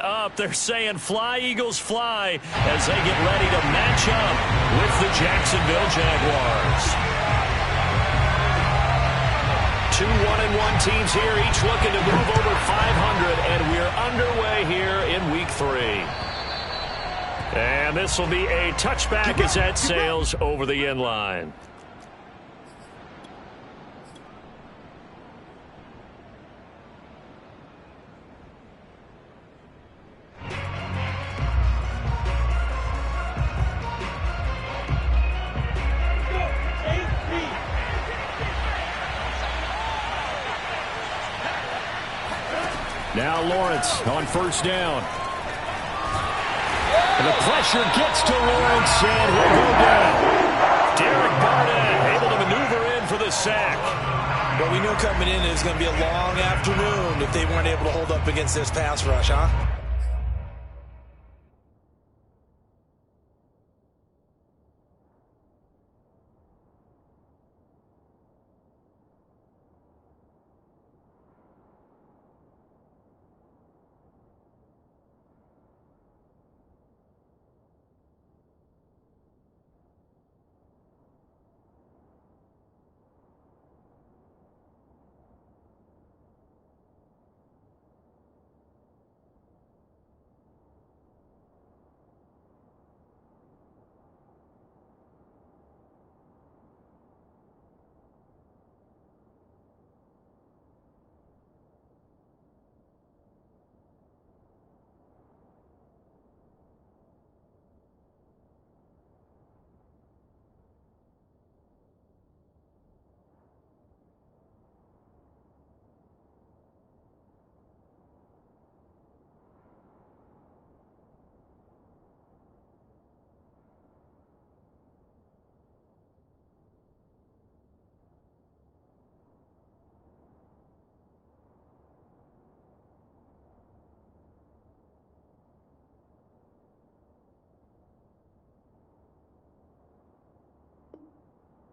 Up, they're saying fly, Eagles, fly, as they get ready to match up with the Jacksonville Jaguars. 2 1-1 teams here, each looking to move over 500, and we're underway here in Week 3. And this will be a touchback as that sails over the end line. Now Lawrence on first down. And the pressure gets to Lawrence, and he'll go down. Derek Barnett able to maneuver in for the sack. Well, we knew coming in it was going to be a long afternoon if they weren't able to hold up against this pass rush, huh?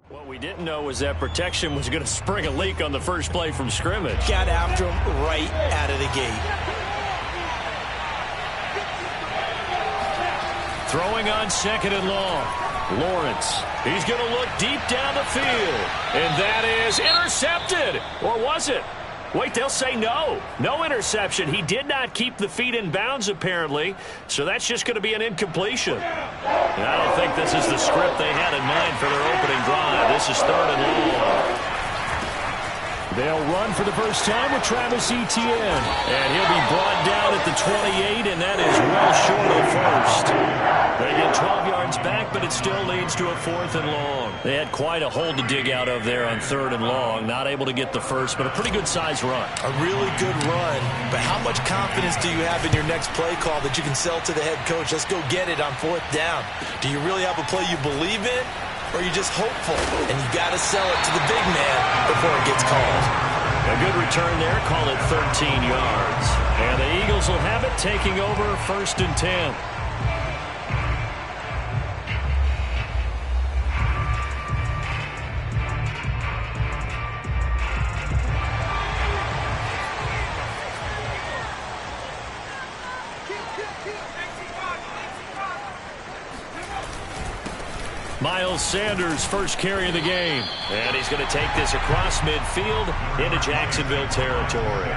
What we didn't know was that protection was going to spring a leak on the first play from scrimmage. Got after him right out of the gate. Throwing on second and long. Lawrence. He's going to look deep down the field. And that is intercepted. Or was it? Wait, they'll say no. No interception. He did not keep the feet in bounds, apparently. So that's just going to be an incompletion. And I don't think this is the script they had in mind for their opening drive. This is third and long. They'll run for the first time with Travis Etienne. And he'll be brought down at the 28, and that is well short of first. They get 12 yards back, but it still leads to a fourth and long. They had quite a hole to dig out of there on third and long. Not able to get the first, but a pretty good-sized run. A really good run. But how much confidence do you have in your next play call that you can sell to the head coach? Let's go get it on fourth down. Do you really have a play you believe in? Or are you just hopeful? And you got to sell it to the big man before it gets called. A good return there. Call it 13 yards. And the Eagles will have it, taking over first and 10. Miles Sanders, first carry of the game. And he's going to take this across midfield into Jacksonville territory.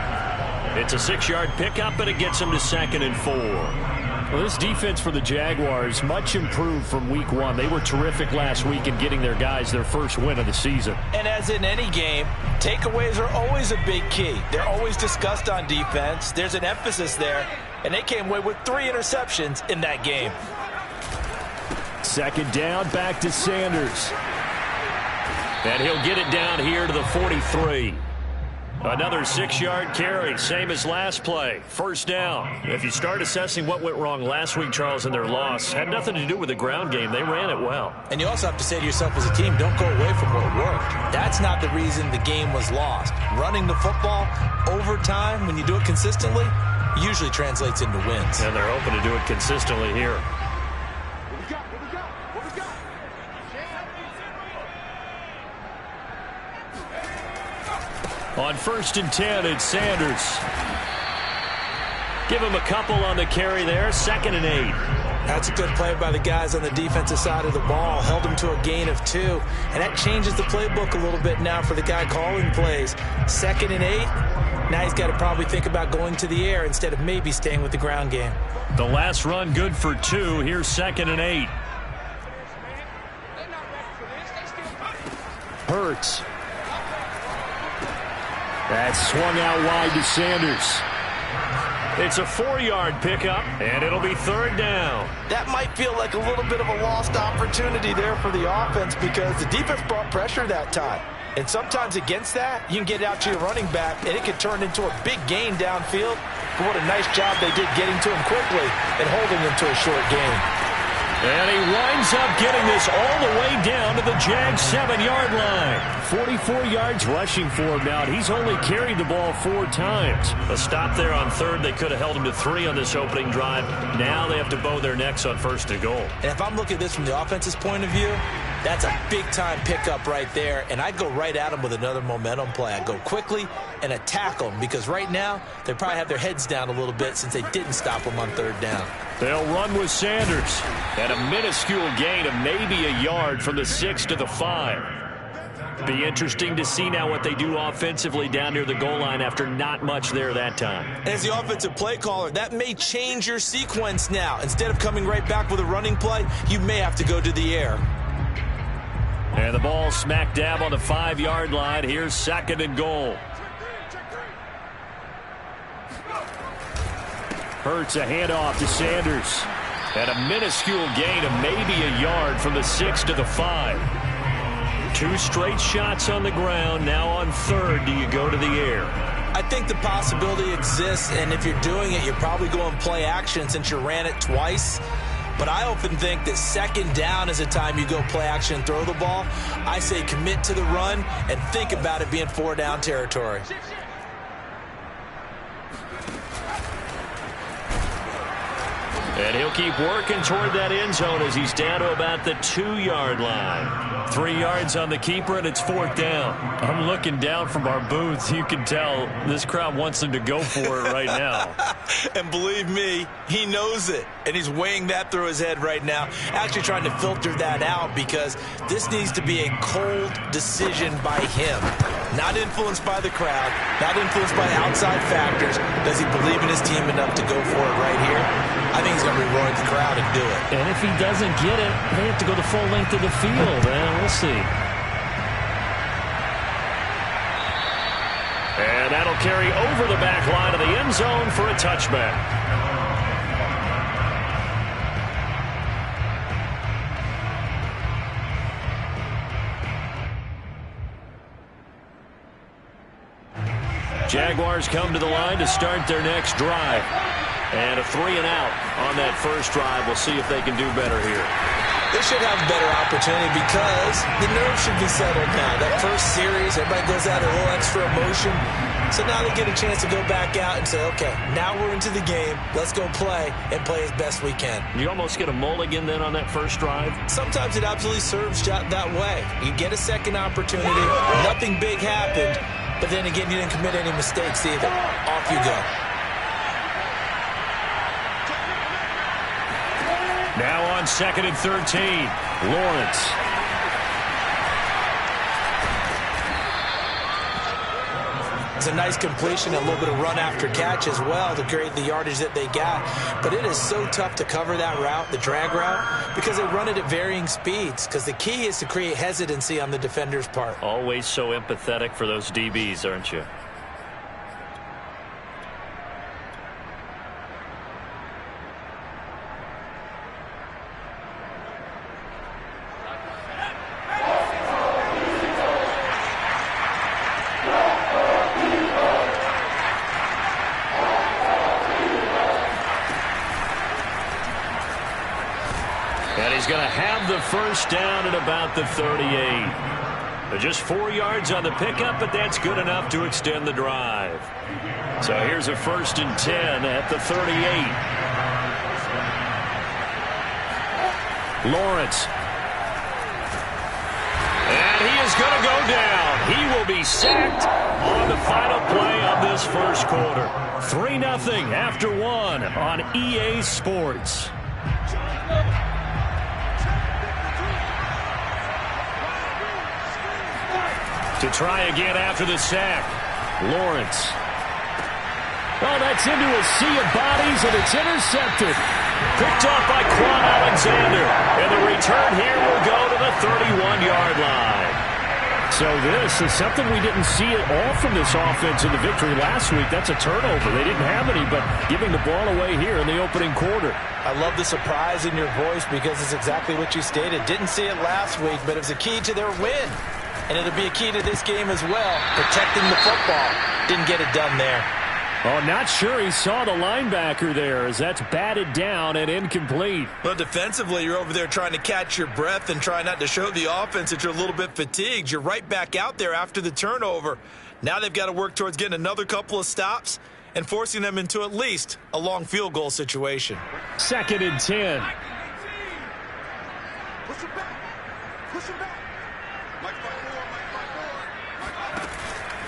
It's a 6-yard pickup, and it gets him to second and 4. Well, this defense for the Jaguars, much improved from week 1. They were terrific last week in getting their guys their first win of the season. And as in any game, takeaways are always a big key. They're always discussed on defense. There's an emphasis there, and they came away with 3 interceptions in that game. Second down, back to Sanders. And he'll get it down here to the 43. Another 6-yard carry, same as last play. First down. If you start assessing what went wrong last week, Charles, in their loss, had nothing to do with the ground game. They ran it well. And you also have to say to yourself as a team, don't go away from what worked. That's not the reason the game was lost. Running the football over time, when you do it consistently, usually translates into wins. And they're hoping to do it consistently here. On first and 10, it's Sanders. Give him a couple on the carry there. 2nd and 8. That's a good play by the guys on the defensive side of the ball. Held him to a gain of 2. And that changes the playbook a little bit now for the guy calling plays. 2nd and 8. Now he's got to probably think about going to the air instead of maybe staying with the ground game. The last run good for 2. Here's 2nd and 8. Hurts. That's swung out wide to Sanders. It's a 4-yard pickup, and it'll be 3rd down. That might feel like a little bit of a lost opportunity there for the offense because the defense brought pressure that time. And sometimes against that, you can get it out to your running back, and it can turn into a big gain downfield. But what a nice job they did getting to him quickly and holding him to a short gain. And he winds up getting this all the way down to the Jags 7-yard line. 44 yards rushing for him now. He's only carried the ball 4 times. A stop there on 3rd. They could have held him to 3 on this opening drive. Now they have to bow their necks on 1st and goal. And if I'm looking at this from the offense's point of view, that's a big-time pickup right there. And I'd go right at him with another momentum play. I'd go quickly and attack them because right now they probably have their heads down a little bit since they didn't stop him on 3rd down. They'll run with Sanders. And a minuscule gain of maybe a yard from the 6 to the 5. Be interesting to see now what they do offensively down near the goal line after not much there that time. As the offensive play caller, that may change your sequence now. Instead of coming right back with a running play, you may have to go to the air. And the ball smack dab on the 5-yard line. Here's 2nd and goal. Hurts a handoff to Sanders. And a minuscule gain of maybe a yard from the 6 to the 5. 2 straight shots on the ground. Now on 3rd, do you go to the air? I think the possibility exists, and if you're doing it, you're probably going play action since you ran it twice. But I often think that 2nd down is the time you go play action and throw the ball. I say commit to the run and think about it being 4-down territory. And he'll keep working toward that end zone as he's down to about the 2-yard line. 3 yards on the keeper, and it's 4th down. I'm looking down from our booth. You can tell this crowd wants him to go for it right now. And believe me, he knows it. And he's weighing that through his head right now. Actually trying to filter that out because this needs to be a cold decision by him. Not influenced by the crowd. Not influenced by outside factors. Does he believe in his team enough to go for it right here? I think he's going to be roaring the crowd and do it. And if he doesn't get it, they have to go the full length of the field. And we'll see. And that'll carry over the back line of the end zone for a touchback. Jaguars come to the line to start their next drive. And a 3 and out on that first drive. We'll see if they can do better here. They should have a better opportunity because the nerves should be settled now. That first series, everybody goes out a little extra emotion. So now they get a chance to go back out and say, okay, now we're into the game. Let's go play and play as best we can. You almost get a mulligan then on that first drive? Sometimes it absolutely serves that way. You get a second opportunity. Nothing big happened. But then again, you didn't commit any mistakes either. Off you go. Now on 2nd and 13, Lawrence. It's a nice completion, a little bit of run after catch as well to create the yardage that they got. But it is so tough to cover that route, the drag route, because they run it at varying speeds. Because the key is to create hesitancy on the defender's part. Always so empathetic for those DBs, aren't you? He's going to have the first down at about the 38. Just 4 yards on the pickup, but that's good enough to extend the drive. So here's a 1st and 10 at the 38. Lawrence. And he is going to go down. He will will be sacked on the final play of this first quarter. 3-0 after 1 on EA Sports. To try again after the sack, Lawrence. Oh, that's into a sea of bodies, and it's intercepted. Picked off by Quan Alexander. And the return here will go to the 31-yard line. So this is something we didn't see at all from this offense in the victory last week. That's a turnover. They didn't have any, but giving the ball away here in the opening quarter. I love the surprise in your voice because it's exactly what you stated. Didn't see it last week, but it was a key to their win. And it'll be a key to this game as well, protecting the football. Didn't get it done there. Oh, not sure he saw the linebacker there as that's batted down and incomplete. Well, defensively, you're over there trying to catch your breath and try not to show the offense that you're a little bit fatigued. You're right back out there after the turnover. Now they've got to work towards getting another couple of stops and forcing them into at least a long field goal situation. 2nd and 10. Push him back. Push him back.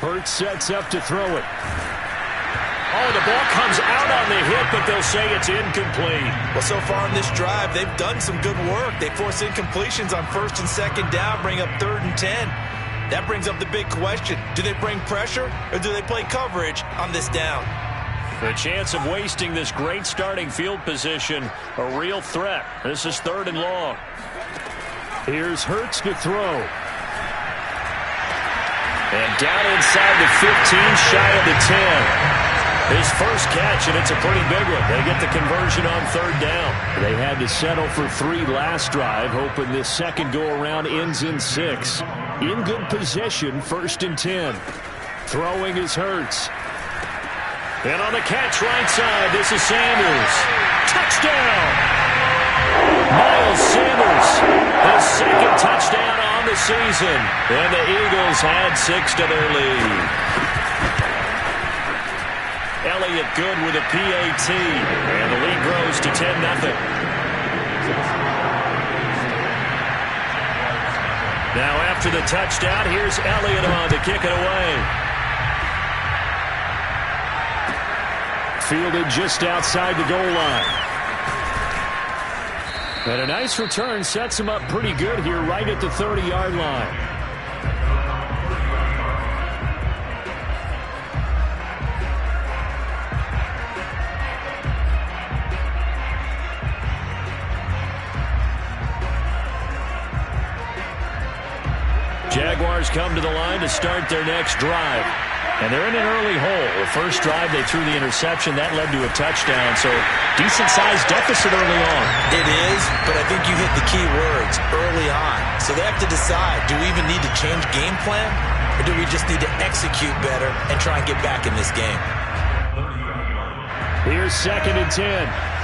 Hurts sets up to throw it. Oh, the ball comes out on the hit, but they'll say it's incomplete. Well, so far in this drive, they've done some good work. They force incompletions on 1st and 2nd down, bring up 3rd and 10. That brings up the big question. Do they bring pressure, or do they play coverage on this down? The chance of wasting this great starting field position, a real threat. This is 3rd and long. Here's Hurts to throw. And down inside the 15, shy of the 10. His first catch, and it's a pretty big one. They get the conversion on 3rd down. They had to settle for 3 last drive, hoping this second go-around ends in 6. In good position, 1st and 10. Throwing is Hurts. And on the catch right side, this is Sanders. Touchdown! Miles Sanders, his 2nd touchdown on the season. And the Eagles add 6 to their lead. Elliott good with a PAT, and the lead grows to 10-0. Now after the touchdown, here's Elliott on to kick it away. Fielded just outside the goal line. And a nice return sets him up pretty good here right at the 30-yard line. Jaguars come to the line to start their next drive. And they're in an early hole. The first drive, they threw the interception. That led to a touchdown. So decent-sized deficit early on. It is, but I think you hit the key words, early on. So they have to decide, do we even need to change game plan? Or do we just need to execute better and try and get back in this game? Here's 2nd and 10.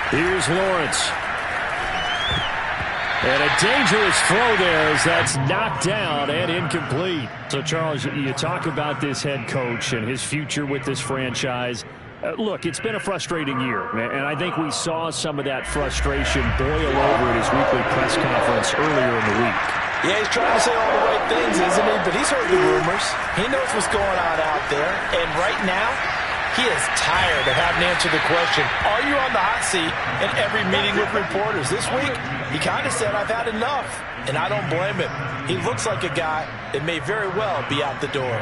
Here's Lawrence. And a dangerous throw there as that's knocked down and incomplete. So, Charles, you talk about this head coach and his future with this franchise. Look, it's been a frustrating year, and I think we saw some of that frustration boil over at his weekly press conference earlier in the week. Yeah, he's trying to say all the right things, isn't he? But he's heard the rumors. He knows what's going on out there. And right now, he is tired of having to answer the question, are you on the hot seat in every meeting with reporters? This week, he kind of said, I've had enough. And I don't blame him. He looks like a guy that may very well be out the door.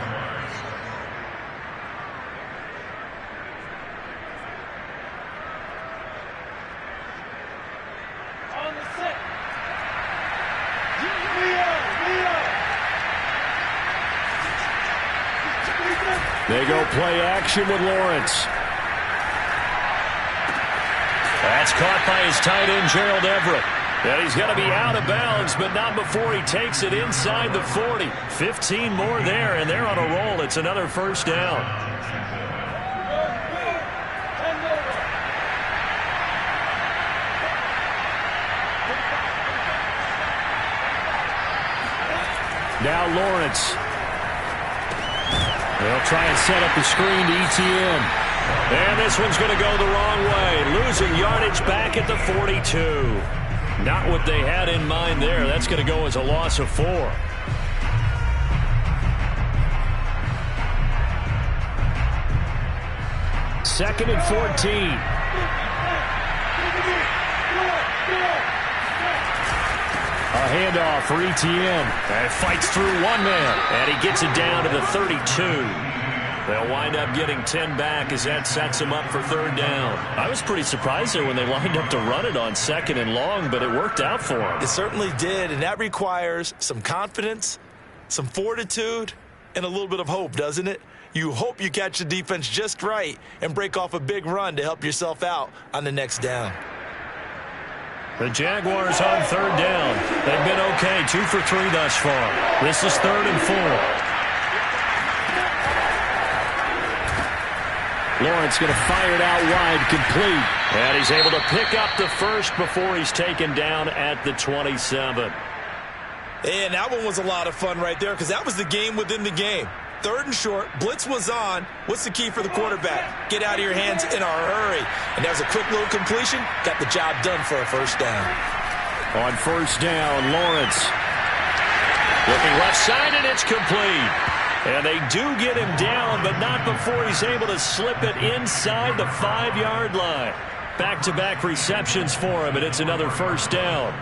They go play action with Lawrence. That's caught by his tight end, Gerald Everett. And he's going to be out of bounds, but not before he takes it inside the 40. 15 more there, and they're on a roll. It's another first down. Now Lawrence. They'll try and set up the screen to ETN. And this one's going to go the wrong way. Losing yardage back at the 42. Not what they had in mind there. That's going to go as a loss of 4. Second and 14. A handoff for Etienne. And fights through one man. And he gets it down to the 32. They'll wind up getting 10 back as that sets them up for third down. I was pretty surprised there when they lined up to run it on second and long, but it worked out for them. It certainly did, and that requires some confidence, some fortitude, and a little bit of hope, doesn't it? You hope you catch the defense just right and break off a big run to help yourself out on the next down. The Jaguars on third down. They've been okay, 2 for 3 thus far. This is 3rd and 4. Lawrence going to fire it out wide, complete. And he's able to pick up the first before he's taken down at the 27. And that one was a lot of fun right there because that was the game within the game. 3rd and short, blitz was on. What's the key for the quarterback? Get out of your hands in a hurry. And that was a quick little completion. Got the job done for a first down. On first down, Lawrence looking left side, and it's complete. And they do get him down, but not before he's able to slip it inside the 5-yard line. Back-to-back receptions for him, and it's another first down.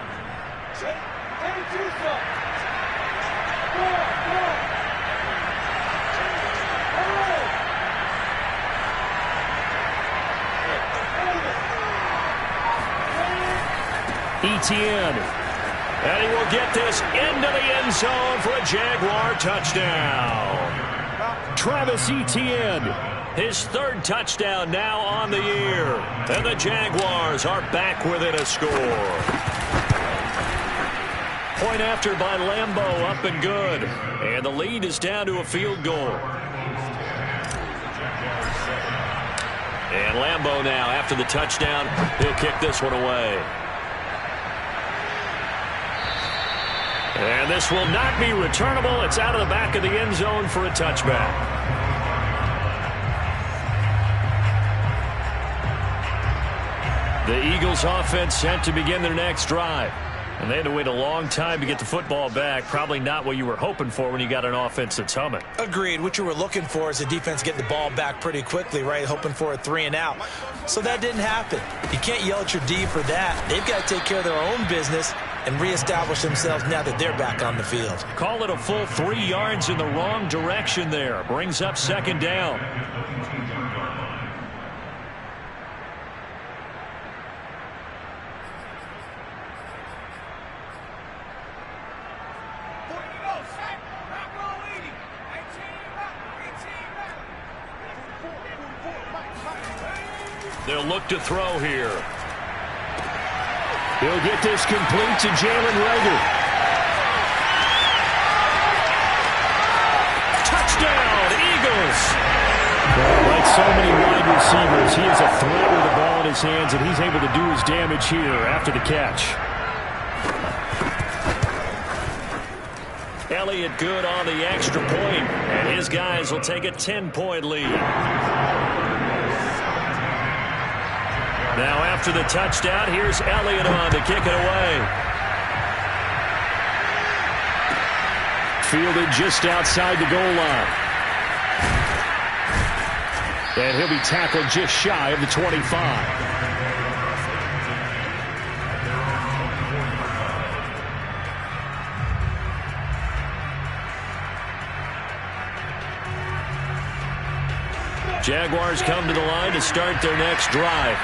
Etienne. And he will get this into the end zone for a Jaguar touchdown. Travis Etienne, his 3rd touchdown now on the year. And the Jaguars are back within a score. Point after by Lambeau, up and good. And the lead is down to a field goal. And Lambeau now, after the touchdown, he'll kick this one away. And this will not be returnable. It's out of the back of the end zone for a touchback. The Eagles offense set to begin their next drive. And they had to wait a long time to get the football back. Probably not what you were hoping for when you got an offense that's humming. Agreed. What you were looking for is the defense getting the ball back pretty quickly, right? Hoping for a 3 and out. So that didn't happen. You can't yell at your D for that. They've got to take care of their own business and reestablish themselves now that they're back on the field. Call it a full 3 yards in the wrong direction there. Brings up second down. They'll look to throw here. He'll get this complete to Jalen Reagor. Touchdown, Eagles! Like so many wide receivers, he is a threat with the ball in his hands, and he's able to do his damage here after the catch. Elliott good on the extra point, and his guys will take a 10-point lead. Now after the touchdown, here's Elliott on to kick it away. Fielded just outside the goal line. And he'll be tackled just shy of the 25. Jaguars come to the line to start their next drive.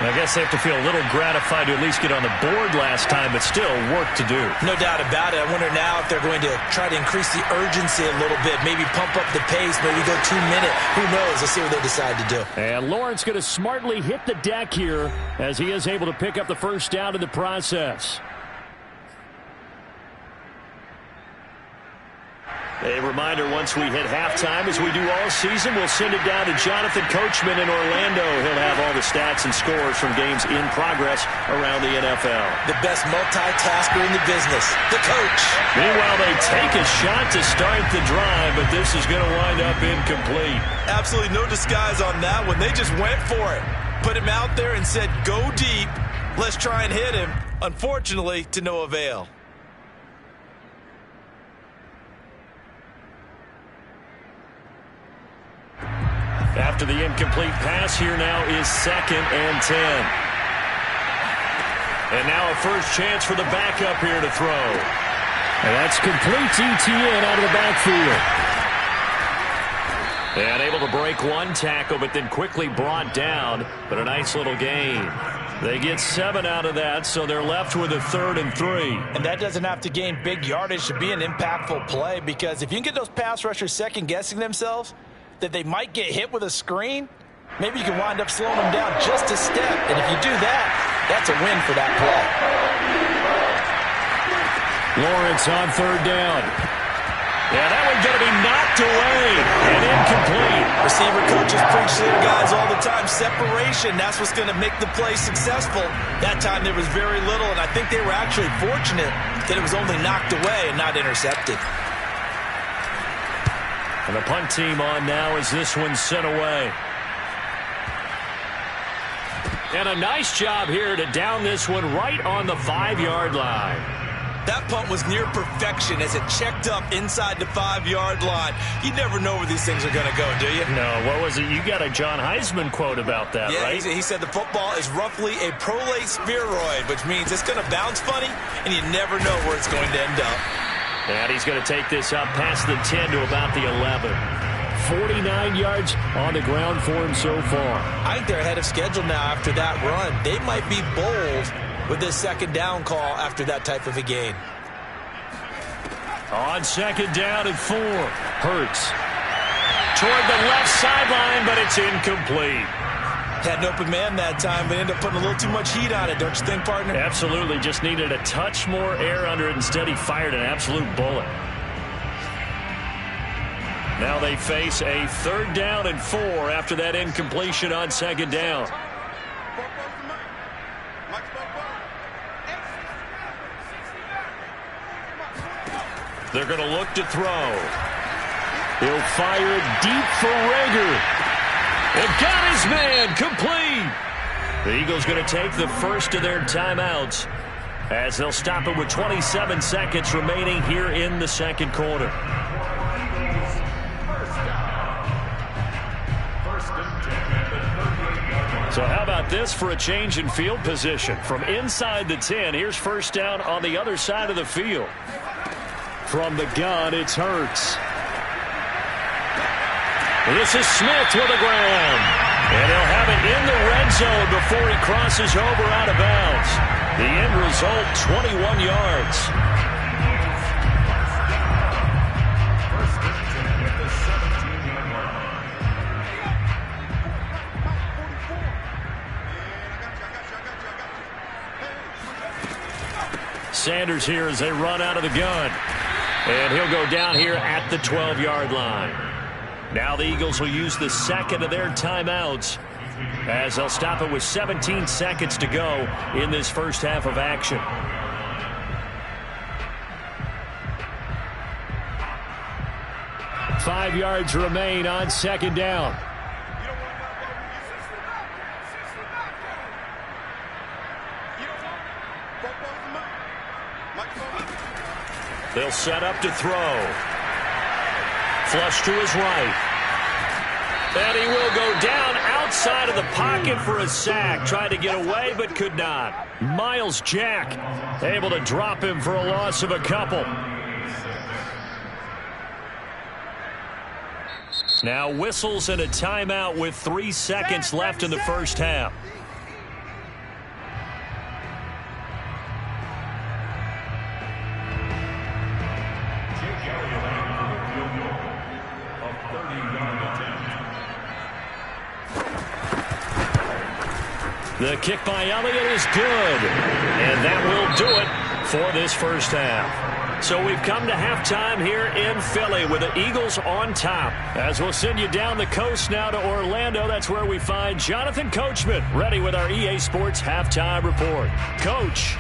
I guess they have to feel a little gratified to at least get on the board last time, but still work to do. No doubt about it. I wonder now if they're going to try to increase the urgency a little bit, maybe pump up the pace, maybe go 2 minute. Who knows? Let's see what they decide to do. And Lawrence going to smartly hit the deck here as he is able to pick up the first down in the process. A reminder, once we hit halftime, as we do all season, we'll send it down to Jonathan Coachman in Orlando. He'll have all the stats and scores from games in progress around the NFL. The best multitasker in the business, the coach. Meanwhile, they take a shot to start the drive, but this is going to wind up incomplete. Absolutely no disguise on that one. They just went for it. Put him out there and said, go deep. Let's try and hit him. Unfortunately, to no avail. After the incomplete pass, here now is 2nd and 10. And now a first chance for the backup here to throw. And that's complete to ETN out of the backfield. And able to break one tackle, but then quickly brought down. But a nice little gain. They get 7 out of that, so they're left with a 3rd and 3. And that doesn't have to gain big yardage to be an impactful play, because if you can get those pass rushers second-guessing themselves, that they might get hit with a screen, maybe you can wind up slowing them down just a step. And if you do that, that's a win for that play. Lawrence on 3rd down. Yeah, that one's going to be knocked away and incomplete. Receiver coaches preach to their guys all the time. Separation, that's what's going to make the play successful. That time there was very little, and I think they were actually fortunate that it was only knocked away and not intercepted. And the punt team on now as this one's sent away. And a nice job here to down this one right on the 5-yard line. That punt was near perfection as it checked up inside the 5-yard line. You never know where these things are going to go, do you? No, what was it? You got a John Heisman quote about that, yeah, right? He said the football is roughly a prolate spheroid, which means it's going to bounce funny, and you never know where it's going to end up. And he's going to take this up past the 10 to about the 11. 49 yards on the ground for him so far. I think they're ahead of schedule now after that run. They might be bold with this 2nd down call after that type of a gain. On 2nd down and 4. Hurts toward the left sideline, but it's incomplete. Had an open man that time, but ended up putting a little too much heat on it, don't you think, partner? Absolutely. Just needed a touch more air under it. Instead, he fired an absolute bullet. Now they face a 3rd down and 4 after that incompletion on 2nd down. They're going to look to throw. He'll fire it deep for Rager. And got his man complete. The Eagles going to take the first of their timeouts as they'll stop it with 27 seconds remaining here in the 2nd quarter. So how about this for a change in field position? From inside the 10, here's 1st down on the other side of the field. From the gun, it's Hurts. This is Smith with the ground. And he'll have it in the red zone before he crosses over out of bounds. The end result, 21 yards. Sanders here as they run out of the gun. And he'll go down here at the 12-yard line. Now the Eagles will use the 2nd of their timeouts as they'll stop it with 17 seconds to go in this first half of action. Five yards remain on 2nd down. They'll set up to throw. Flush to his right. And he will go down outside of the pocket for a sack. Tried to get away, but could not. Miles Jack able to drop him for a loss of a couple. Now whistles and a timeout with 3 seconds left in the first half. The kick by Elliott is good. And that will do it for this first half. So we've come to halftime here in Philly with the Eagles on top. As we'll send you down the coast now to Orlando, that's where we find Jonathan Coachman ready with our EA Sports Halftime Report. Coach.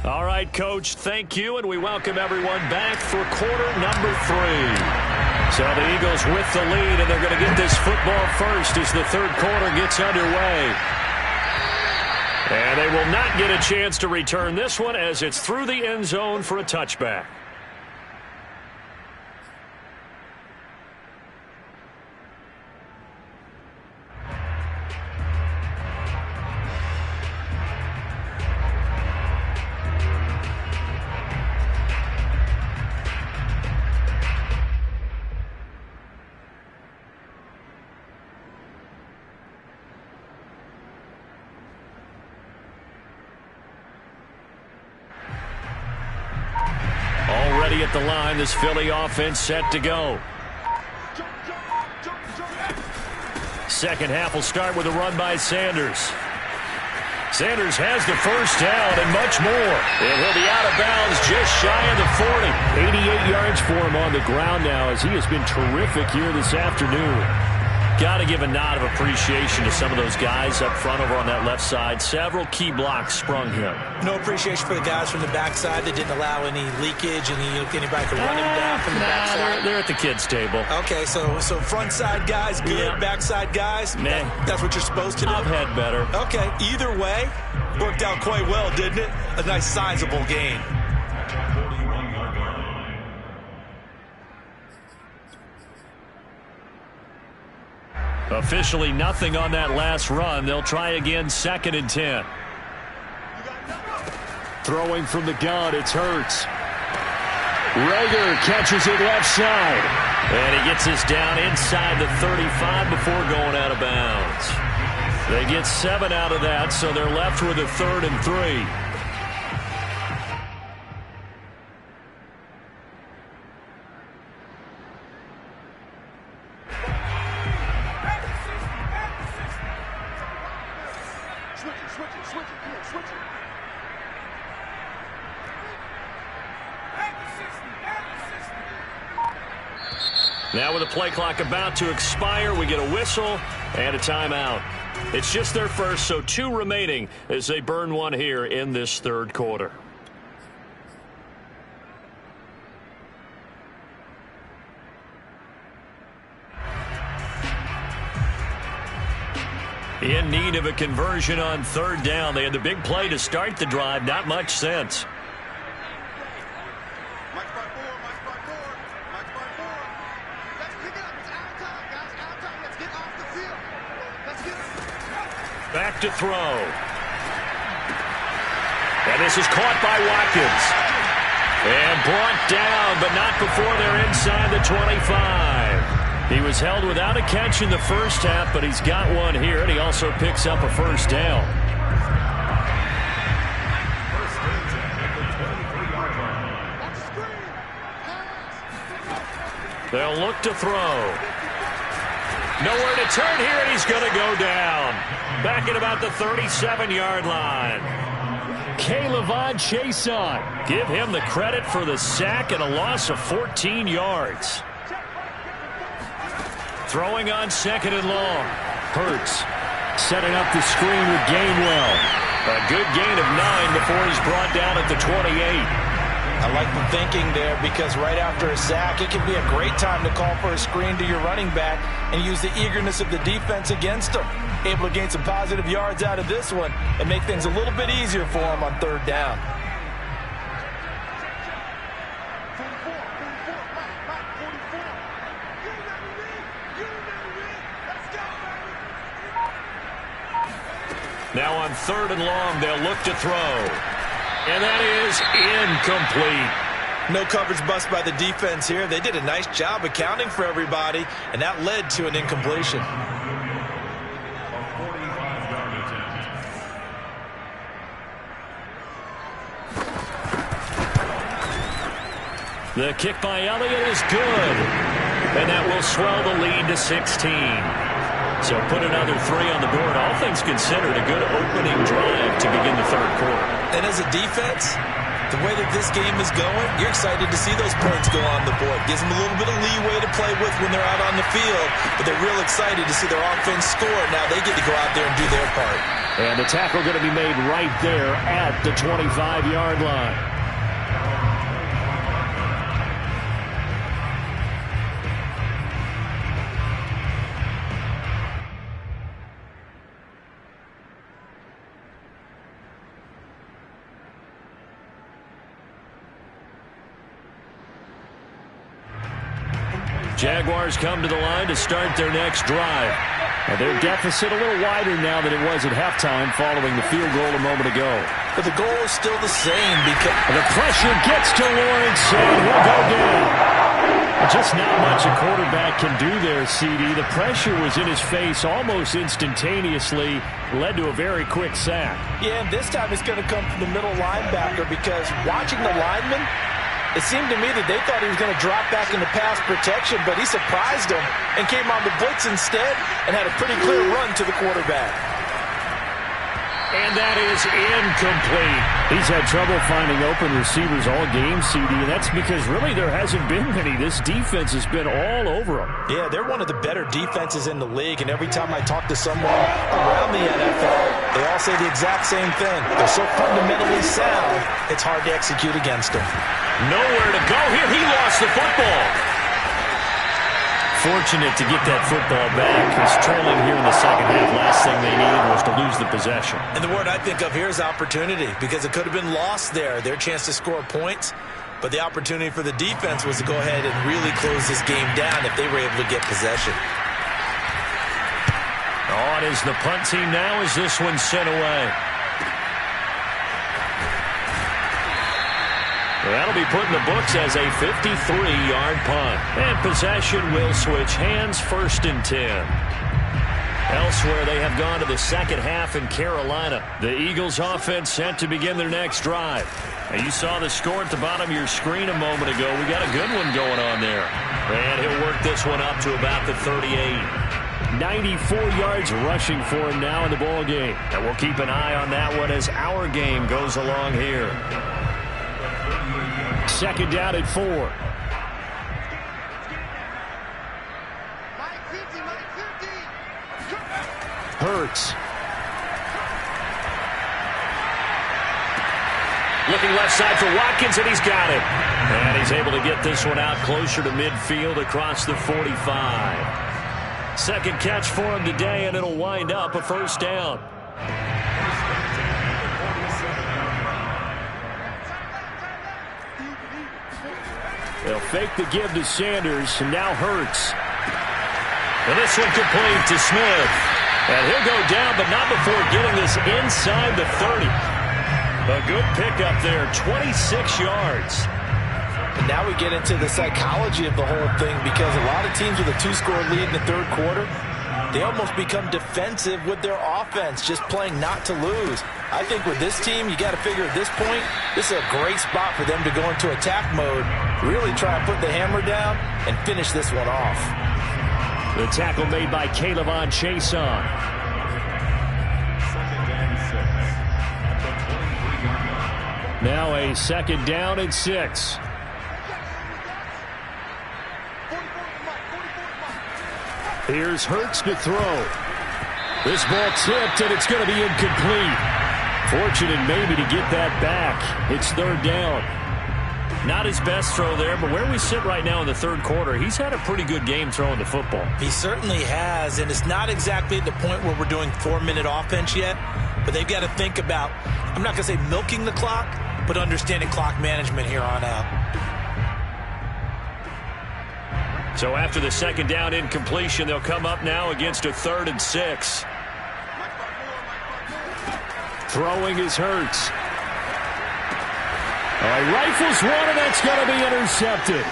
All right, Coach, thank you, and we welcome everyone back for quarter number 3. So the Eagles with the lead, and they're going to get this football first as the third quarter gets underway. And they will not get a chance to return this one as it's through the end zone for a touchback. At the line, this Philly offense set to go. Second half will start with a run by Sanders. Sanders has the first down and much more. And he'll be out of bounds just shy of the 40. 88 yards for him on the ground now as he has been terrific here this afternoon. Got to give a nod of appreciation to some of those guys up front over on that left side. Several key blocks sprung here. No appreciation for the guys from the backside that didn't allow any leakage and anybody could run him down from the backside. They're at the kids' table. Okay, so front side guys, good. Yeah. Backside guys, that's what you're supposed to do. I've had better. Okay, either way, worked out quite well, didn't it? A nice sizable gain. Officially nothing on that last run. They'll try again, 2nd and 10. Throwing from the gun, it's Hurts. Rager catches it left side. And he gets this down inside the 35 before going out of bounds. They get 7 out of that, so they're left with a 3rd and 3. Now with the play clock about to expire, we get a whistle and a timeout. It's just their first, so 2 remaining as they burn one here in this third quarter. In need of a conversion on 3rd down. They had the big play to start the drive. Not much sense. Back to throw. And this is caught by Watkins. And brought down, but not before they're inside the 25. He was held without a catch in the first half, but he's got one here, and he also picks up a first down. They'll look to throw. Nowhere to turn here, and he's going to go down. Back at about the 37-yard line. K'Lavon Chaisson. Give him the credit for the sack and a loss of 14 yards. Throwing on 2nd and long. Hurts setting up the screen with Gainwell. A good gain of 9 before he's brought down at the 28. I like the thinking there because right after a sack, it can be a great time to call for a screen to your running back and use the eagerness of the defense against him. Able to gain some positive yards out of this one and make things a little bit easier for him on 3rd down. Now on 3rd and long, they'll look to throw. And that is incomplete. No coverage bust by the defense here. They did a nice job accounting for everybody, and that led to an incompletion. The kick by Elliott is good. And that will swell the lead to 16. So put another 3 on the board. All things considered, a good opening drive to begin the third quarter. And as a defense, the way that this game is going, you're excited to see those points go on the board. Gives them a little bit of leeway to play with when they're out on the field, but they're real excited to see their offense score. Now they get to go out there and do their part. And the tackle going to be made right there at the 25-yard line. Jaguars come to the line to start their next drive. And their deficit a little wider now than it was at halftime following the field goal a moment ago. But the goal is still the same because the pressure gets to Lawrence and he'll go down. Just not much a quarterback can do there, CD. The pressure was in his face almost instantaneously, led to a very quick sack. Yeah, and this time it's going to come from the middle linebacker because watching the lineman, it seemed to me that they thought he was going to drop back into pass protection, but he surprised them and came on the blitz instead and had a pretty clear run to the quarterback. And that is incomplete. He's had trouble finding open receivers all game, CD, and that's because really there hasn't been many. This defense has been all over them. Yeah, they're one of the better defenses in the league, and every time I talk to someone around the NFL, they all say the exact same thing. They're so fundamentally sound, it's hard to execute against them. Nowhere to go here. He lost the football. Fortunate to get that football back. He's trailing here in the second half. Last thing they needed was to lose the possession. And the word I think of here is opportunity, because it could have been lost there. Their chance to score points, but the opportunity for the defense was to go ahead and really close this game down if they were able to get possession. On is the punt team now as this one's sent away. That'll be put in the books as a 53-yard punt. And possession will switch hands, 1st and 10. Elsewhere, they have gone to the second half in Carolina. The Eagles offense set to begin their next drive. Now, you saw the score at the bottom of your screen a moment ago. We got a good one going on there. And he'll work this one up to about the 38. 94 yards rushing for him now in the ball game. And we'll keep an eye on that one as our game goes along here. Second down at 4. Hurts. Looking left side for Watkins, and he's got it. And he's able to get this one out closer to midfield across the 45. Second catch for him today, and it'll wind up a 1st down. They'll fake the give to Sanders, and now Hurts. And this one complete to Smith. And he'll go down, but not before getting this inside the 30. A good pickup there, 26 yards. And now we get into the psychology of the whole thing, because a lot of teams with a 2-score lead in the third quarter, they almost become defensive with their offense, just playing not to lose. I think with this team, you got to figure at this point, this is a great spot for them to go into attack mode, really try and put the hammer down and finish this one off. The tackle made by Caleb Chason. Now a 2nd down and 6. Here's Hurts to throw. This ball tipped, and it's going to be incomplete. Fortunate maybe to get that back. It's 3rd down. Not his best throw there, but where we sit right now in the third quarter, he's had a pretty good game throwing the football. He certainly has, and it's not exactly at the point where we're doing 4-minute offense yet, but they've got to think about, I'm not going to say milking the clock, but understanding clock management here on out. So after the 2nd down incompletion, they'll come up now against a 3rd and 6. Throwing is Hurts. Rifles one, and that's going to be intercepted.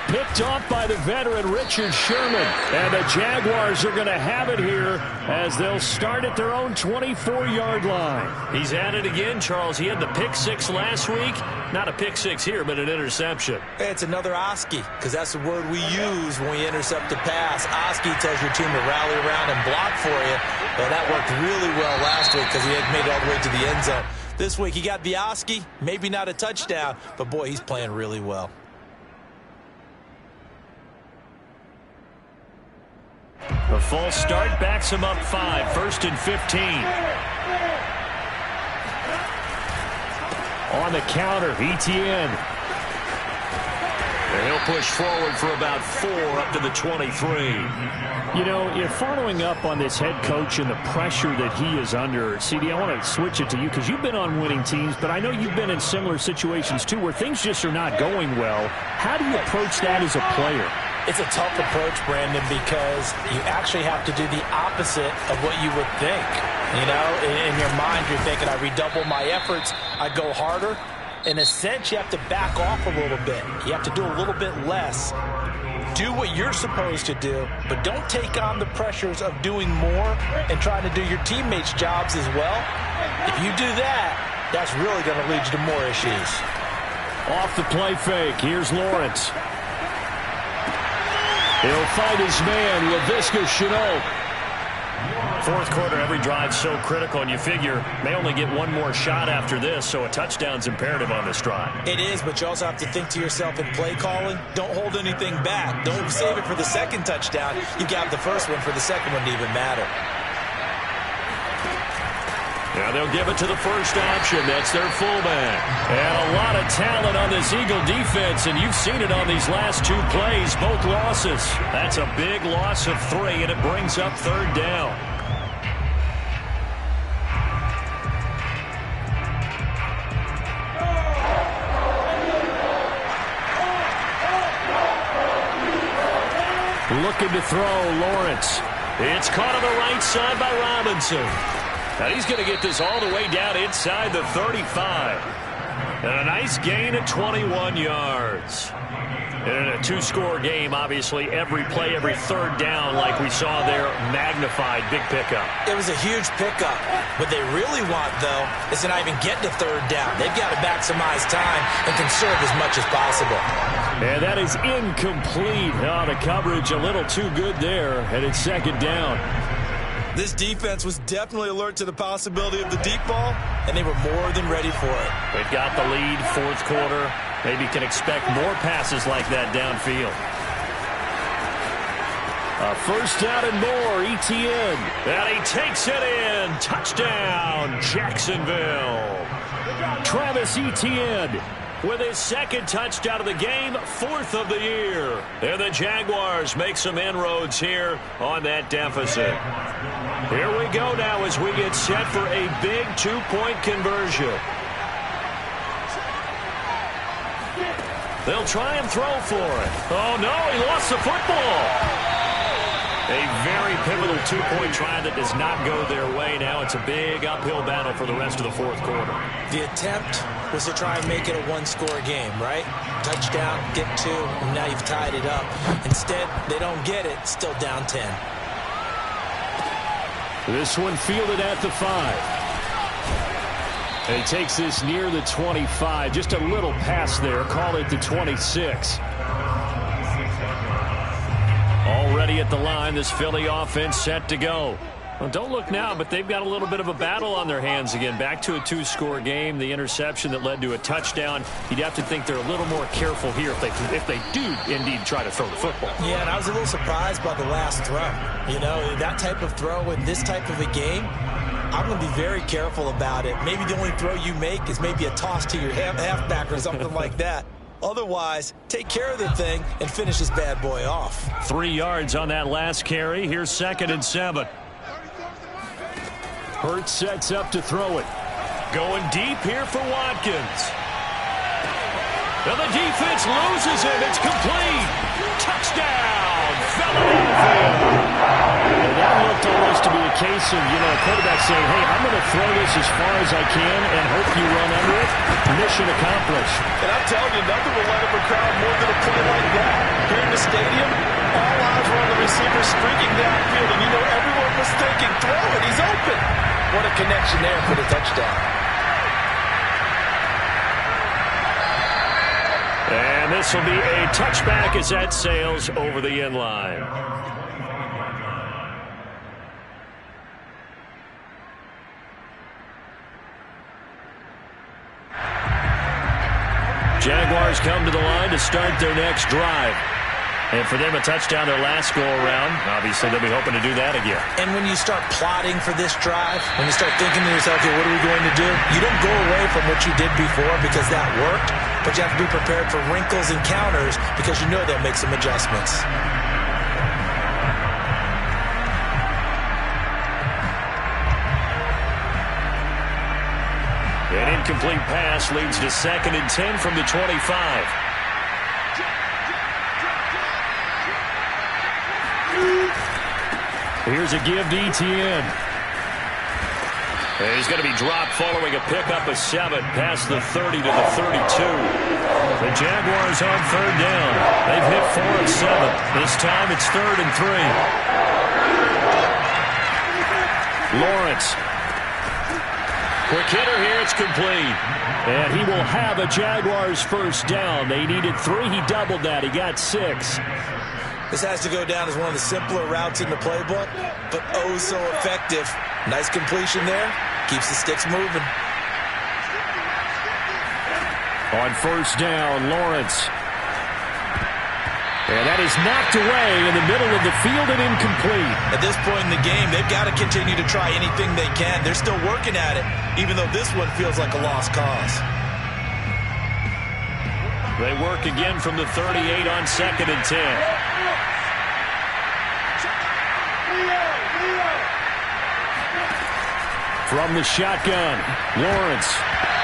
picked off by the veteran Richard Sherman. And the Jaguars are going to have it here as they'll start at their own 24-yard line. He's at it again, Charles. He had the pick six last week. Not a pick six here, but an interception. It's another Oski, because that's the word we use when we intercept a pass. Oski tells your team to rally around and block for you. Well, that worked really well last week because he had made it all the way to the end zone. This week he got the Oski, maybe not a touchdown, but boy, he's playing really well. The false start backs him up 5, 1st and 15. On the counter, Etienne. And he'll push forward for about 4 up to the 23. You know, if following up on this head coach and the pressure that he is under, CD, I want to switch it to you because you've been on winning teams, but I know you've been in similar situations too where things just are not going well. How do you approach that as a player? It's a tough approach, Brandon, because you actually have to do the opposite of what you would think. You know, in your mind, you're thinking, I redouble my efforts, I go harder. In a sense, you have to back off a little bit. You have to do a little bit less. Do what you're supposed to do, but don't take on the pressures of doing more and trying to do your teammates' jobs as well. If you do that, that's really going to lead you to more issues. Off the play fake, here's Lawrence. He'll find his man, Laviska Shenault. Fourth quarter, every drive so critical, and you figure may only get one more shot after this, so a touchdown's imperative on this drive. It is, but you also have to think to yourself in play calling, don't hold anything back. Don't save it for the second touchdown. You got the first one for the second one to even matter. Now they'll give it to the first option. That's their fullback. And a lot of talent on this Eagle defense, and you've seen it on these last 2 plays, both losses. That's a big loss of 3, and it brings up 3rd down. Looking to throw, Lawrence. It's caught on the right side by Robinson. Now he's going to get this all the way down inside the 35. And a nice gain of 21 yards. And in a 2-score game, obviously, every play, every 3rd down, like we saw there, magnified, big pickup. It was a huge pickup. What they really want, though, is to not even get to 3rd down. They've got to maximize time and conserve as much as possible. And that is incomplete. Oh, the coverage a little too good there, and it's 2nd down. This defense was definitely alert to the possibility of the deep ball, and they were more than ready for it. They've got the lead, 4th quarter. Maybe can expect more passes like that downfield. A 1st down and more, Etienne. And he takes it in. Touchdown, Jacksonville. Travis Etienne with his 2nd touchdown of the game, 4th of the year. And the Jaguars make some inroads here on that deficit. Here we go now as we get set for a big 2-point conversion. They'll try and throw for it. Oh, no, he lost the football. A very pivotal 2-point try that does not go their way. Now it's a big uphill battle for the rest of the 4th quarter. The attempt was to try and make it a 1-score game, right? Touchdown, get 2, and now you've tied it up. Instead, they don't get it, still down 10. This one fielded at the 5. And he takes this near the 25. Just a little pass there. Call it the 26. Already at the line, this Philly offense set to go. Well, don't look now, but they've got a little bit of a battle on their hands again. Back to a 2-score game. The interception that led to a touchdown. You'd have to think they're a little more careful here if they do indeed try to throw the football. Yeah, and I was a little surprised by the last throw. You know, that type of throw in this type of a game, I'm going to be very careful about it. Maybe the only throw you make is maybe a toss to your halfback or something like that. Otherwise, take care of the thing and finish this bad boy off. 3 yards on that last carry. Here's 2nd and 7. Hurts sets up to throw it. Going deep here for Watkins. And the defense loses it. It's complete. Touchdown, Philadelphia. And that looked almost to be a case of, a quarterback saying, hey, I'm going to throw this as far as I can and hope you run under it. Mission accomplished. And I'm telling you, nothing will light up a crowd more than a play like that. Here in the stadium, all eyes were on the receiver streaking downfield, and everyone was thinking, throw it, he's open. What a connection there for the touchdown. And this will be a touchback as that sails over the end line. Jaguars come to the line to start their next drive. And for them, a touchdown their last go-around. Obviously, they'll be hoping to do that again. And when you start plotting for this drive, when you start thinking to yourself, okay, what are we going to do? You don't go away from what you did before because that worked, but you have to be prepared for wrinkles and counters because you know they'll make some adjustments. An incomplete pass leads to 2nd and 10 from the 25. Here's a give to Etienne. And he's going to be dropped following a pickup of 7 past the 30 to the 32. The Jaguars on 3rd down. They've hit 4 of 7. This time it's 3rd and 3. Lawrence. Quick hitter here. It's complete. And he will have a Jaguars first down. They needed 3. He doubled that. He got 6. This has to go down as one of the simpler routes in the playbook, but oh so effective. Nice completion there. Keeps the sticks moving. On 1st down, Lawrence. And that is knocked away in the middle of the field and incomplete. At this point in the game, they've got to continue to try anything they can. They're still working at it, even though this one feels like a lost cause. They work again from the 38 on 2nd and 10. From the shotgun, Lawrence.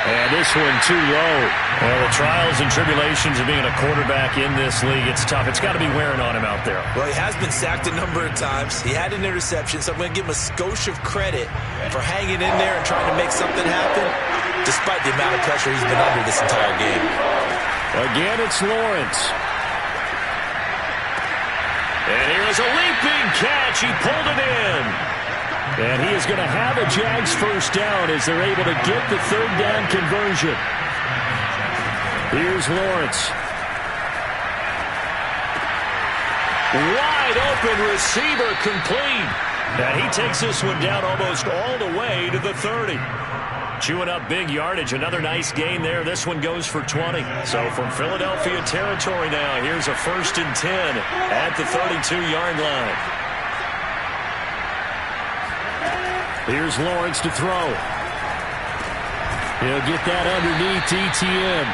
And this one too low. Well, the trials and tribulations of being a quarterback in this league, it's tough. It's got to be wearing on him out there. Well, he has been sacked a number of times. He had an interception, so I'm going to give him a skosh of credit for hanging in there and trying to make something happen, despite the amount of pressure he's been under this entire game. Again, it's Lawrence. And here's a leaping catch. He pulled it in. And he is going to have a Jags first down as they're able to get the 3rd down conversion. Here's Lawrence. Wide open receiver complete. And he takes this one down almost all the way to the 30. Chewing up big yardage. Another nice gain there. This one goes for 20. So from Philadelphia territory now, here's a 1st and 10 at the 32-yard line. Here's Lawrence to throw. He'll get that underneath Etienne.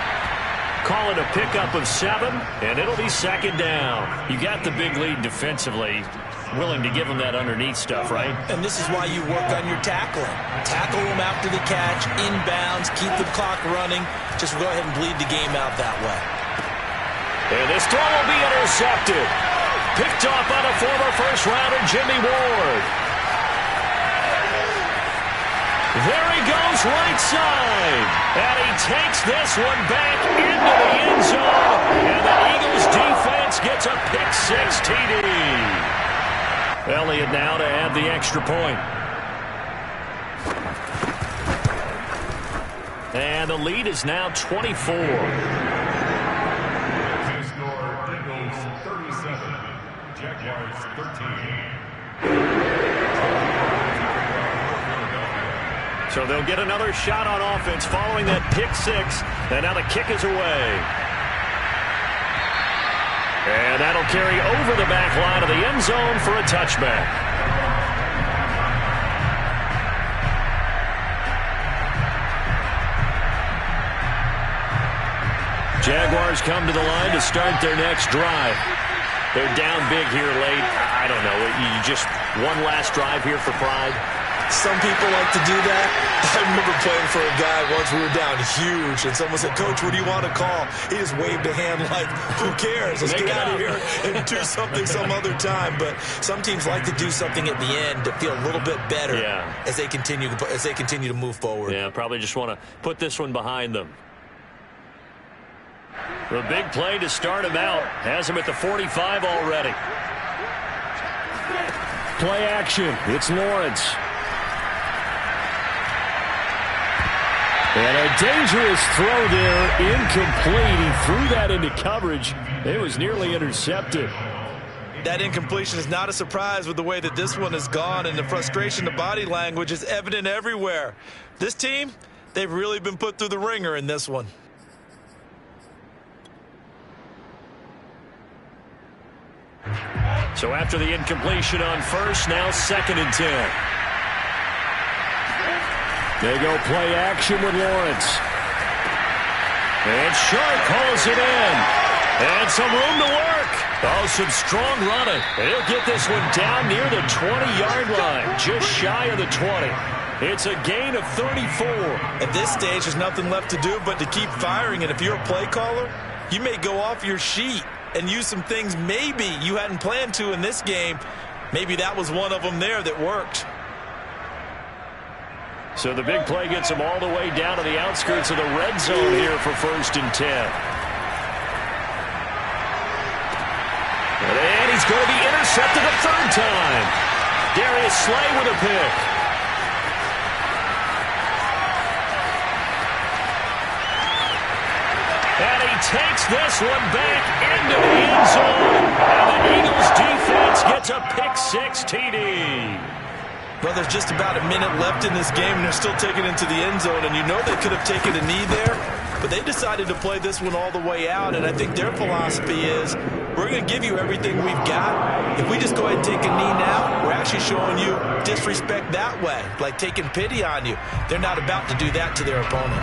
Call it a pickup of 7, and it'll be 2nd down. You got the big lead defensively. Willing to give him that underneath stuff, right? And this is why you work on your tackling. Tackle him after the catch, inbounds, keep the clock running. Just go ahead and bleed the game out that way. And this throw will be intercepted. Picked off by the former first-rounder Jimmy Ward. There he goes right side. And he takes this one back into the end zone. And the Eagles defense gets a pick-6 TD. Elliott now to add the extra point. And the lead is now 24. Eagles 37, Jaguars 13. So they'll get another shot on offense following that pick-6. And now the kick is away. And that'll carry over the back line of the end zone for a touchback. Jaguars come to the line to start their next drive. They're down big here late. I don't know. You just one last drive here for pride. Some people like to do that. I remember playing for a guy once. We were down huge, and someone said, "Coach, what do you want to call?" He just waved a hand like, "Who cares? Let's get out of here and do something some other time." But some teams like to do something at the end to feel a little bit better as they continue to move forward. Yeah, probably just want to put this one behind them. The big play to start him out has him at the 45 already. Play action. It's Lawrence. And a dangerous throw there, incomplete. He threw that into coverage. It was nearly intercepted. That incompletion is not a surprise with the way that this one has gone, and the frustration, the body language is evident everywhere. This team, they've really been put through the ringer in this one. So after the incompletion on first, now 2nd and 10. They go play action with Lawrence. And Sharp calls it in. And some room to work. Oh, some strong running. He'll get this one down near the 20-yard line, just shy of the 20. It's a gain of 34. At this stage, there's nothing left to do but to keep firing. And if you're a play caller, you may go off your sheet and use some things maybe you hadn't planned to in this game. Maybe that was one of them there that worked. So the big play gets him all the way down to the outskirts of the red zone here for 1st and 10. And he's going to be intercepted a 3rd time. Darius Slay with a pick. And he takes this one back into the end zone. And the Eagles defense gets a pick-6 TD. Well, there's just about a minute left in this game, and they're still taking it into the end zone. And you know they could have taken a knee there, but they decided to play this one all the way out. And I think their philosophy is, we're going to give you everything we've got. If we just go ahead and take a knee now, we're actually showing you disrespect that way, like taking pity on you. They're not about to do that to their opponent.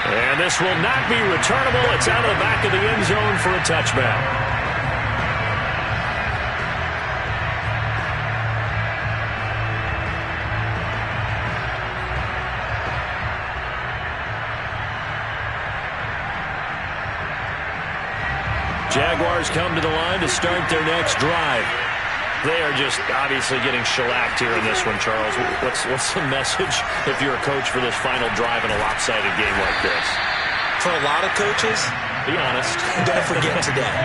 And this will not be returnable. It's out of the back of the end zone for a touchback. Jaguars come to the line to start their next drive. They are just obviously getting shellacked here in this one, Charles. What's the message if you're a coach for this final drive in a lopsided game like this? For a lot of coaches, be honest. Don't forget today.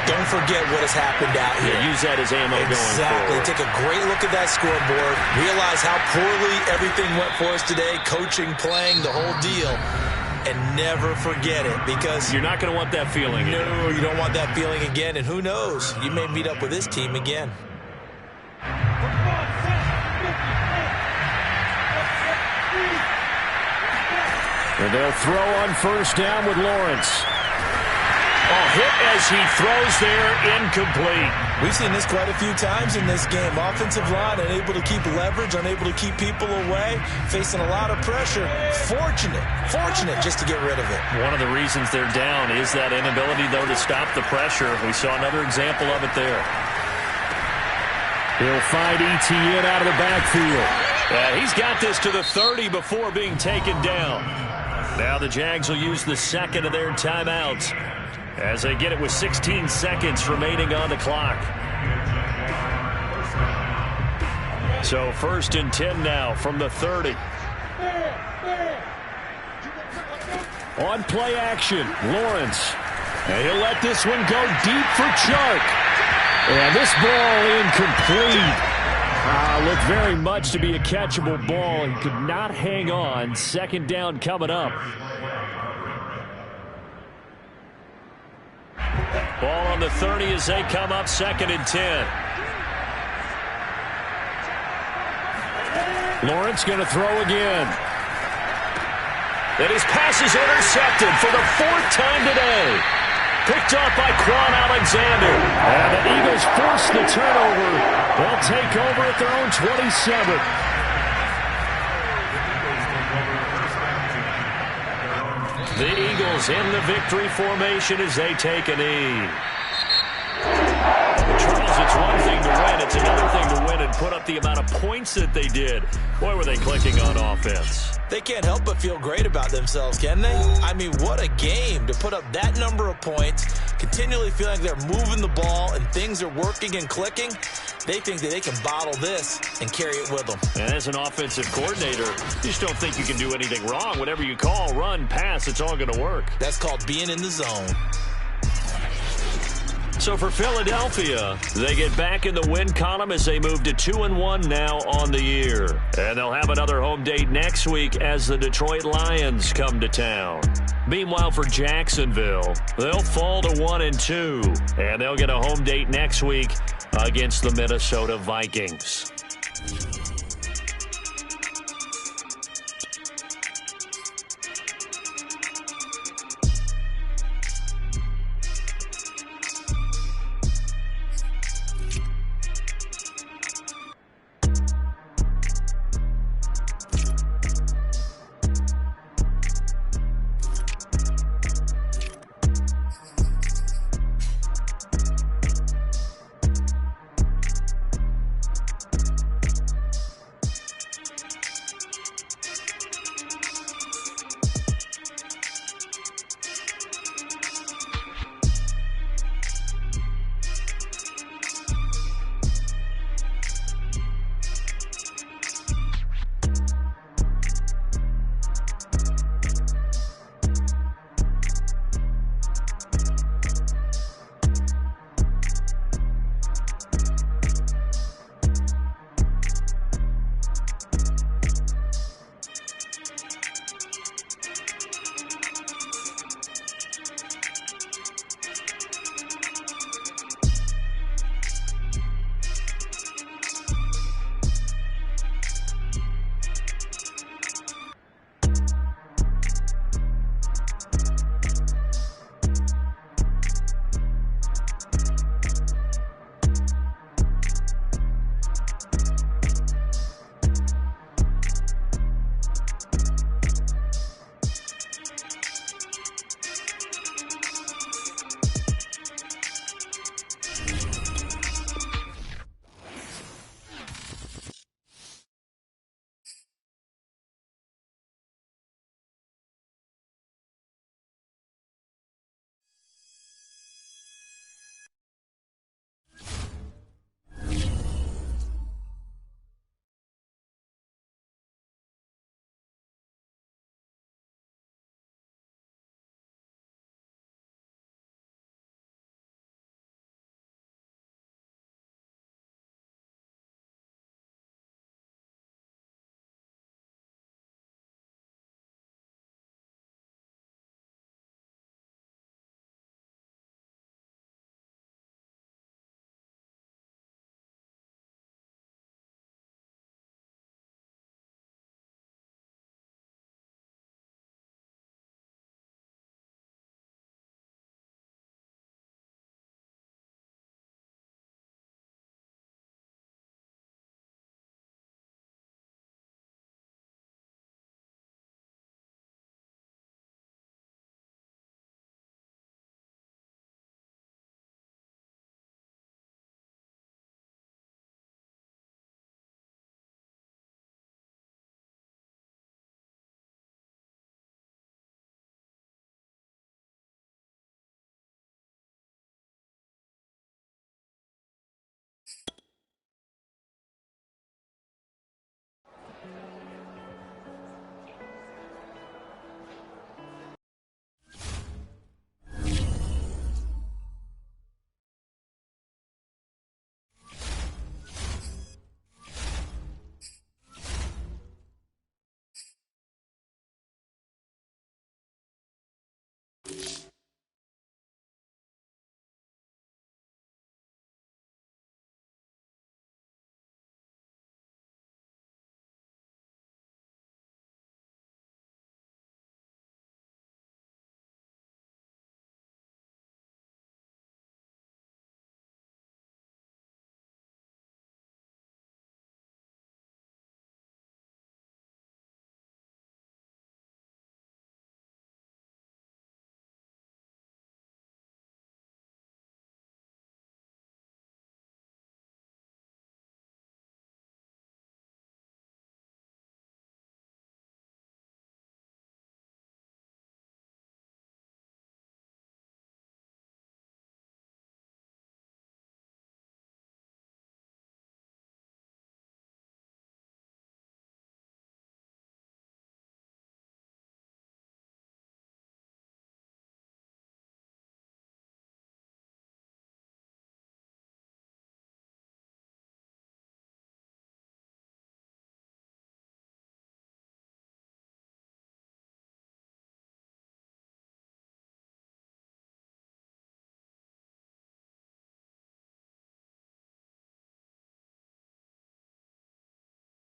Don't forget what has happened out here. Yeah, use that as ammo going forward. Exactly. Take a great look at that scoreboard. Realize how poorly everything went for us today. Coaching, playing, the whole deal. And never forget it, because you're not going to want that feeling again. No, you don't want that feeling again. And who knows? You may meet up with this team again. And they'll throw on 1st down with Lawrence. Oh, hit as he throws there, incomplete. We've seen this quite a few times in this game. Offensive line unable to keep leverage, unable to keep people away, facing a lot of pressure. Fortunate just to get rid of it. One of the reasons they're down is that inability, though, to stop the pressure. We saw another example of it there. He'll find ETN out of the backfield. He's got this to the 30 before being taken down. Now the Jags will use the 2nd of their timeouts as they get it with 16 seconds remaining on the clock. So 1st and 10 now from the 30. On play action, Lawrence. And he'll let this one go deep for Chark. And this ball incomplete. Looked very much to be a catchable ball. He could not hang on. 2nd down coming up. Ball on the 30 as they come up 2nd and 10. Lawrence going to throw again. And his pass is intercepted for the 4th time today. Picked off by Quan Alexander. And the Eagles force the turnover. They'll take over at their own 27. The Eagles in the victory formation as they take a knee. Charles, it's and put up the amount of points that they did. Boy, were they clicking on offense. They can't help but feel great about themselves, can they? I mean, what a game to put up that number of points, continually feeling like they're moving the ball and things are working and clicking. They think that they can bottle this and carry it with them. And as an offensive coordinator, you just don't think you can do anything wrong. Whatever you call, run, pass, it's all going to work. That's called being in the zone. So for Philadelphia, they get back in the win column as they move to 2-1 now on the year. And they'll have another home date next week as the Detroit Lions come to town. Meanwhile, for Jacksonville, they'll fall to 1-2, and they'll get a home date next week against the Minnesota Vikings.